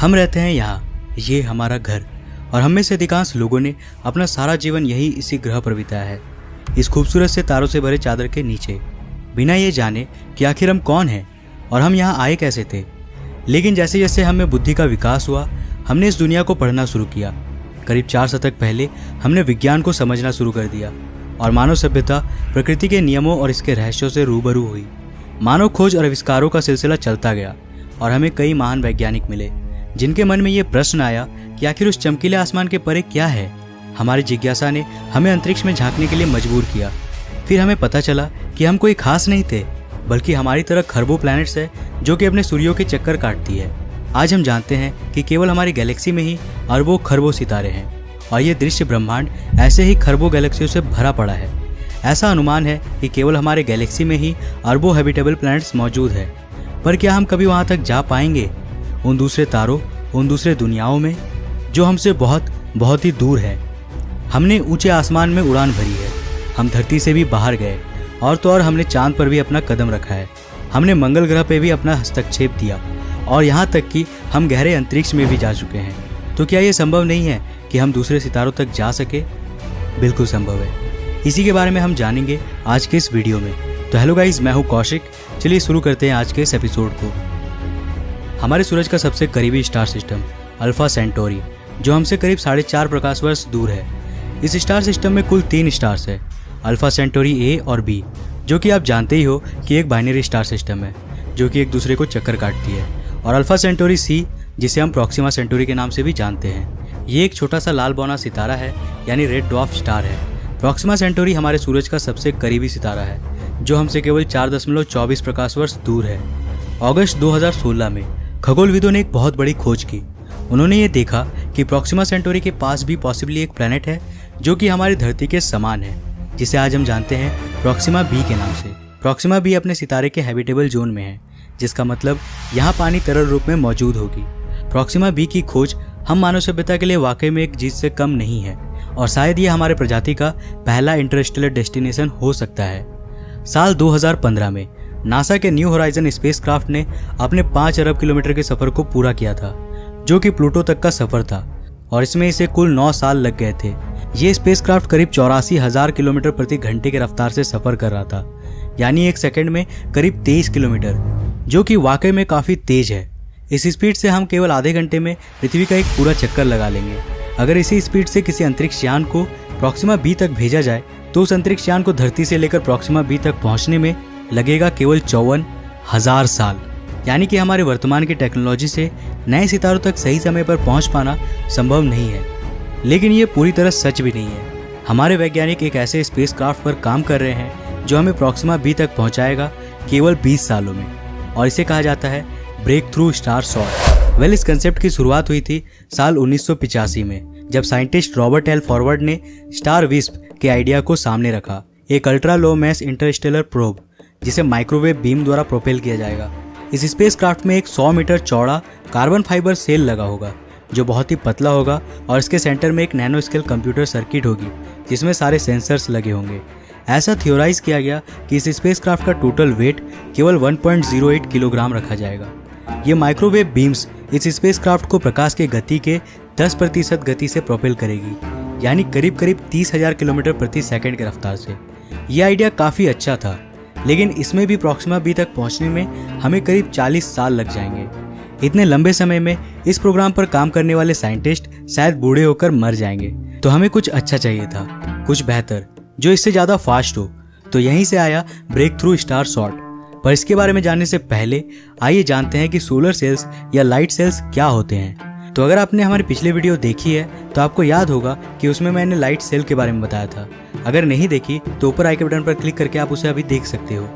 हम रहते हैं यहाँ, ये हमारा घर, और हम में से अधिकांश लोगों ने अपना सारा जीवन यही इसी ग्रह पर बिताया है, इस खूबसूरत से तारों से भरे चादर के नीचे, बिना ये जाने कि आखिर हम कौन हैं और हम यहाँ आए कैसे थे। लेकिन जैसे जैसे हमें बुद्धि का विकास हुआ, हमने इस दुनिया को पढ़ना शुरू किया। करीब 4 शतक पहले हमने विज्ञान को समझना शुरू कर दिया और मानव सभ्यता प्रकृति के नियमों और इसके रहस्यों से रूबरू हुई। मानव खोज और आविष्कारों का सिलसिला चलता गया और हमें कई महान वैज्ञानिक मिले जिनके मन में ये प्रश्न आया कि आखिर उस चमकीले आसमान के परे क्या है। हमारी जिज्ञासा ने हमें अंतरिक्ष में झांकने के लिए मजबूर किया। फिर हमें पता चला कि हम कोई खास नहीं थे, बल्कि हमारी तरह खरबों प्लैनेट्स है जो कि अपने सूर्यों के चक्कर काटती है। आज हम जानते हैं कि केवल हमारी गैलेक्सी में ही अरबों खरबों सितारे हैं और ये दृश्य ब्रह्मांड ऐसे ही खरबों गैलेक्सियों से भरा पड़ा है। ऐसा अनुमान है कि केवल हमारे गैलेक्सी में ही अरबों हैबिटेबल प्लैनेट्स मौजूद है। पर क्या हम कभी वहाँ तक जा पाएंगे, उन दूसरे तारों, उन दूसरे दुनियाओं में जो हमसे बहुत बहुत ही दूर है। हमने ऊंचे आसमान में उड़ान भरी है, हम धरती से भी बाहर गए और तो और हमने चांद पर भी अपना कदम रखा है। हमने मंगल ग्रह पे भी अपना हस्तक्षेप दिया और यहाँ तक कि हम गहरे अंतरिक्ष में भी जा चुके हैं। तो क्या ये संभव नहीं है कि हम दूसरे सितारों तक जा सके? बिल्कुल संभव है। इसी के बारे में हम जानेंगे आज के इस वीडियो में। तो हेलो गाइस, मैं हूँ कौशिक। चलिए शुरू करते हैं आज के इस एपिसोड को। हमारे सूरज का सबसे करीबी स्टार सिस्टम अल्फा सेंटोरी, जो हमसे करीब 4.5 प्रकाश वर्ष दूर है। इस स्टार सिस्टम में कुल 3 स्टार्स है, अल्फा सेंटोरी ए और बी, जो कि आप जानते ही हो कि एक बाइनरी स्टार सिस्टम है जो कि एक दूसरे को चक्कर काटती है, और अल्फा सेंटोरी सी, जिसे हम प्रॉक्सिमा सेंटोरी के नाम से भी जानते हैं। ये एक छोटा सा लाल बौना सितारा है, यानी रेड ड्वार्फ स्टार है। प्रॉक्सिमा सेंटोरी हमारे सूरज का सबसे करीबी सितारा है, जो हमसे केवल 4.24 प्रकाश वर्ष दूर है। अगस्त 2016 में खगोलविदों ने एक बहुत बड़ी खोज की। उन्होंने ये देखा कि प्रॉक्सिमा सेंटोरी के पास भी पॉसिबली एक प्लैनेट है जो कि हमारी धरती के समान है, जिसे आज हम जानते हैं प्रॉक्सिमा बी के नाम से। प्रॉक्सिमा बी अपने सितारे के हैबिटेबल जोन में है, जिसका मतलब यहाँ पानी तरल रूप में मौजूद होगी। प्रॉक्सिमा बी की खोज हम मानव सभ्यता के लिए वाकई में एक जीत से कम नहीं है, और शायद ये हमारे प्रजाति का पहला इंटरस्टेलर डेस्टिनेशन हो सकता है। साल 2015 में नासा के न्यू होराइजन स्पेसक्राफ्ट ने अपने 5 अरब किलोमीटर के सफर को पूरा किया था, जो कि प्लूटो तक का सफर था, और इसमें इसे कुल 9 साल लग गए थे। ये स्पेसक्राफ्ट करीब 84,000 किलोमीटर प्रति घंटे की रफ्तार से सफर कर रहा था, यानी 1 सेकंड में करीब 23 किलोमीटर, जो कि वाकई में काफी तेज है। इस स्पीड से हम केवल आधे घंटे में पृथ्वी का एक पूरा चक्कर लगा लेंगे। अगर इसी स्पीड से किसी अंतरिक्ष यान को प्रॉक्सिमा बी तक भेजा जाए तो उस अंतरिक्ष यान को धरती से लेकर प्रॉक्सिमा बी तक पहुंचने में लगेगा केवल 54,000 साल। यानी कि हमारे वर्तमान की टेक्नोलॉजी से नए सितारों तक सही समय पर पहुंच पाना संभव नहीं है। लेकिन ये पूरी तरह सच भी नहीं है। हमारे वैज्ञानिक एक ऐसे स्पेसक्राफ्ट पर काम कर रहे हैं जो हमें प्रॉक्सिमा बी तक पहुंचाएगा केवल 20 सालों में, और इसे कहा जाता है ब्रेक थ्रू स्टार शॉट। इस कंसेप्ट की शुरुआत हुई थी साल 1985 में, जब साइंटिस्ट रॉबर्ट एल फॉरवर्ड ने स्टार विस्प के आइडिया को सामने रखा, एक ultra low mass interstellar probe जिसे माइक्रोवेव बीम द्वारा प्रोपेल किया जाएगा। इस स्पेसक्राफ्ट में एक 100 मीटर चौड़ा कार्बन फाइबर सेल लगा होगा जो बहुत ही पतला होगा, और इसके सेंटर में एक नैनो स्केल कंप्यूटर सर्किट होगी जिसमें सारे सेंसर्स लगे होंगे। ऐसा थियोराइज किया गया कि इस स्पेसक्राफ्ट का टोटल वेट केवल 1.08 किलोग्राम रखा जाएगा। ये माइक्रोवेव बीम्स इस स्पेसक्राफ्ट को प्रकाश की गति के 10% गति से प्रोपेल करेगी, यानी करीब 30,000 किलोमीटर प्रति सेकंड की रफ्तार से। यह आइडिया काफ़ी अच्छा था, लेकिन इसमें भी प्रॉक्सिमा बी तक पहुंचने में हमें करीब 40 साल लग जाएंगे। इतने लंबे समय में इस प्रोग्राम पर काम करने वाले साइंटिस्ट शायद बूढ़े होकर मर जाएंगे। तो हमें कुछ अच्छा चाहिए था, कुछ बेहतर, जो इससे ज़्यादा फास्ट हो। तो यहीं से आया ब्रेक थ्रू स्टार शॉट। पर इसके बारे में जानने से पहले आइए जानते हैं कि सोलर सेल्स या लाइट सेल्स क्या होते हैं। तो अगर आपने हमारी पिछली वीडियो देखी है तो आपको याद होगा कि उसमें मैंने लाइट सेल के बारे में बताया था। अगर नहीं देखी तो ऊपर आई के बटन पर क्लिक करके आप उसे अभी देख सकते हो।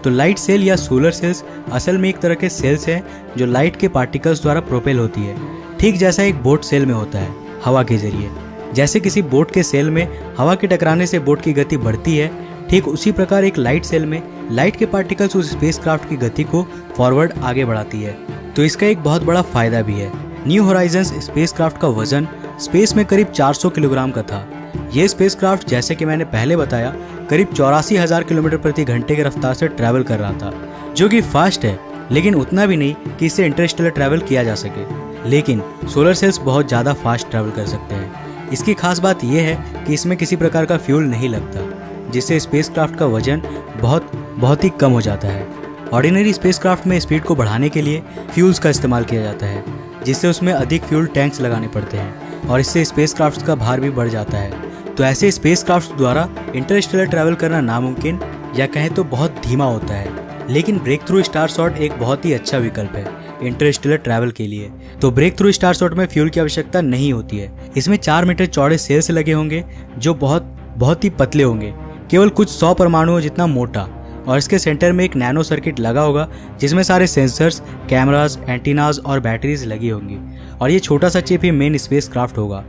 तो लाइट सेल या सोलर सेल्स असल में एक तरह के सेल्स हैं जो लाइट के पार्टिकल्स द्वारा प्रोपेल होती है, ठीक जैसा एक बोट सेल में होता है हवा के जरिए। जैसे किसी बोट के सेल में हवा के टकराने से बोट की गति बढ़ती है, ठीक उसी प्रकार एक लाइट सेल में लाइट के पार्टिकल्स उस स्पेसक्राफ्ट की गति को फॉरवर्ड आगे बढ़ाती है। तो इसका एक बहुत बड़ा फायदा भी है। न्यू होराइजन्स स्पेसक्राफ्ट का वजन स्पेस में करीब 400 किलोग्राम का था। ये स्पेसक्राफ्ट, जैसे कि मैंने पहले बताया, करीब 84,000 किलोमीटर प्रति घंटे की रफ्तार से ट्रैवल कर रहा था, जो कि फास्ट है लेकिन उतना भी नहीं कि इससे इंटरस्टेलर ट्रैवल किया जा सके। लेकिन सोलर सेल्स बहुत ज़्यादा फास्ट ट्रैवल कर सकते हैं। इसकी खास बात यह है कि इसमें किसी प्रकार का फ्यूल नहीं लगता, जिससे स्पेसक्राफ्ट का वजन बहुत ही कम हो जाता है। ऑर्डिनरी स्पेसक्राफ्ट में स्पीड को बढ़ाने के लिए फ्यूल्स का इस्तेमाल किया जाता है, जिससे उसमें अधिक फ्यूल टैंक्स लगाने पड़ते हैं और इससे स्पेसक्राफ्ट का भार भी बढ़ जाता है। तो ऐसे स्पेसक्राफ्ट द्वारा इंटरस्टेलर ट्रैवल करना नामुमकिन या कहें तो बहुत धीमा होता है। लेकिन ब्रेक थ्रू स्टारसॉर्ट एक बहुत ही अच्छा विकल्प है इंटरस्टेलर ट्रैवल के लिए। तो ब्रेक थ्रू स्टारसॉर्ट में फ्यूल की आवश्यकता नहीं होती है। इसमें 4 मीटर चौड़े सेल्स लगे होंगे जो बहुत ही पतले होंगे, केवल कुछ 100 परमाणुओं जितना मोटा, और इसके सेंटर में एक नैनो सर्किट लगा होगा जिसमें सारे सेंसर्स, कैमरास, एंटीनाज और बैटरीज लगी होंगी। और ये छोटा सा चिप ही मेन स्पेसक्राफ्ट होगा।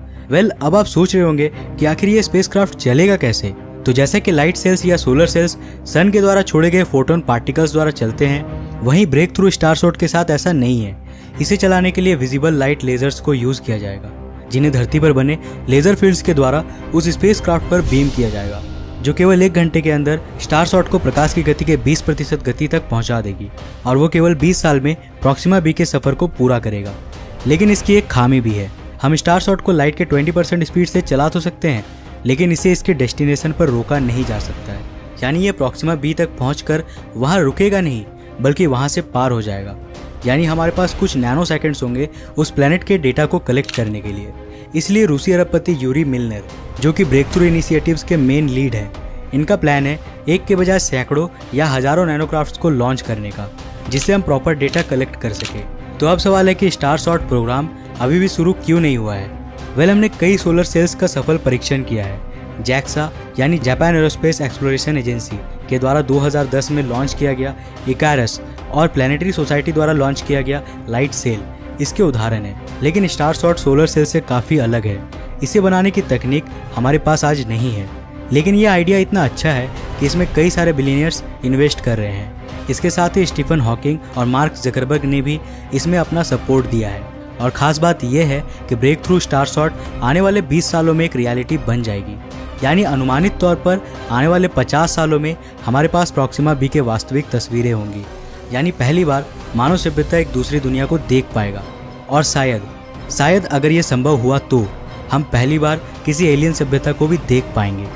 अब आप सोच रहे होंगे कि आखिर ये स्पेसक्राफ्ट चलेगा कैसे। तो जैसे कि लाइट सेल्स या सोलर सेल्स सन के द्वारा छोड़े गए फोटोन पार्टिकल्स द्वारा चलते हैं, वहीं ब्रेक थ्रू स्टारसॉर्ट के साथ ऐसा नहीं है। इसे चलाने के लिए विजिबल लाइट लेजर्स को यूज किया जाएगा, जिन्हें धरती पर बने लेजर फील्ड्स के द्वारा उस स्पेसक्राफ्ट पर बीम किया जाएगा, जो केवल 1 घंटे के अंदर स्टारसॉर्ट को प्रकाश की गति के 20% गति तक पहुंचा देगी और वो केवल 20 साल में प्रॉक्सिमा बी के सफर को पूरा करेगा। लेकिन इसकी एक खामी भी है। हम स्टारसॉर्ट को लाइट के 20% स्पीड से चला तो सकते हैं, लेकिन इसे इसके डेस्टिनेशन पर रोका नहीं जा सकता है। यानी ये प्रॉक्सिमा बी तक पहुंचकर वहां रुकेगा नहीं, बल्कि वहां से पार हो जाएगा। यानी हमारे पास कुछ नैनो सेकंड्स होंगे उस प्लेनेट के डेटा को कलेक्ट करने के लिए। इसलिए रूसी अरबपति यूरी मिलनर, जो कि ब्रेक थ्रू इनिशिएटिव्स के मेन लीड हैं, इनका प्लान है एक के बजाय सैकड़ों या हजारों नैनोक्राफ्ट्स को लॉन्च करने का, जिससे हम प्रॉपर डेटा कलेक्ट कर सके। तो अब सवाल है कि स्टारसॉर्ट प्रोग्राम अभी भी शुरू क्यों नहीं हुआ है। हमने कई सोलर सेल्स का सफल परीक्षण किया है। जैक्सा यानी जापान एरोस्पेस एक्सप्लोरेशन एजेंसी के द्वारा 2010 में लॉन्च किया गया इकारस और प्लानिटरी सोसाइटी द्वारा लॉन्च किया गया लाइट सेल इसके उदाहरण है। लेकिन स्टारसॉर्ट सोलर सेल से काफ़ी अलग है। इसे बनाने की तकनीक हमारे पास आज नहीं है, लेकिन यह आइडिया इतना अच्छा है कि इसमें कई सारे बिलियनियर्स इन्वेस्ट कर रहे हैं। इसके साथ ही स्टीफन हॉकिंग और मार्क जकरबर्ग ने भी इसमें अपना सपोर्ट दिया है। और ख़ास बात यह है कि ब्रेक थ्रू स्टारसॉर्ट आने वाले 20 सालों में एक रियलिटी बन जाएगी। यानी अनुमानित तौर पर आने वाले 50 सालों में हमारे पास प्रॉक्सिमा बी के वास्तविक तस्वीरें होंगी। यानी पहली बार मानव सभ्यता एक दूसरी दुनिया को देख पाएगा। और शायद अगर ये संभव हुआ तो हम पहली बार किसी एलियन सभ्यता को भी देख पाएंगे।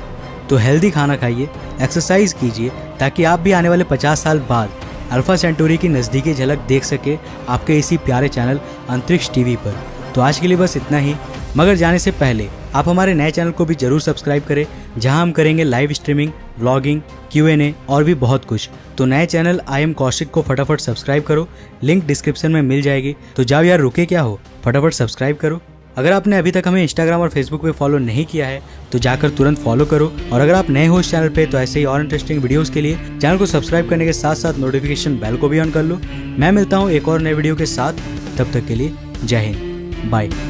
तो हेल्दी खाना खाइए, एक्सरसाइज कीजिए, ताकि आप भी आने वाले 50 साल बाद अल्फा सेंटोरी की नज़दीकी झलक देख सके आपके इसी प्यारे चैनल अंतरिक्ष टीवी पर। तो आज के लिए बस इतना ही, मगर जाने से पहले आप हमारे नए चैनल को भी जरूर सब्सक्राइब करें, जहां हम करेंगे लाइव स्ट्रीमिंग, व्लॉगिंग, Q&A और भी बहुत कुछ। तो नए चैनल आई एम कौशिक को फटाफट सब्सक्राइब करो, लिंक डिस्क्रिप्शन में मिल जाएगी। तो जाओ यार, रुके क्या हो, फटाफट सब्सक्राइब करो। अगर आपने अभी तक हमें इंस्टाग्राम और फेसबुक पे फॉलो नहीं किया है तो जाकर तुरंत फॉलो करो। और अगर आप नए हो इस चैनल पे तो ऐसे ही और इंटरेस्टिंग वीडियोस के लिए चैनल को सब्सक्राइब करने के साथ साथ नोटिफिकेशन बेल को भी ऑन कर लो। मैं मिलता हूँ एक और नए वीडियो के साथ, तब तक के लिए जय हिंद, बाय।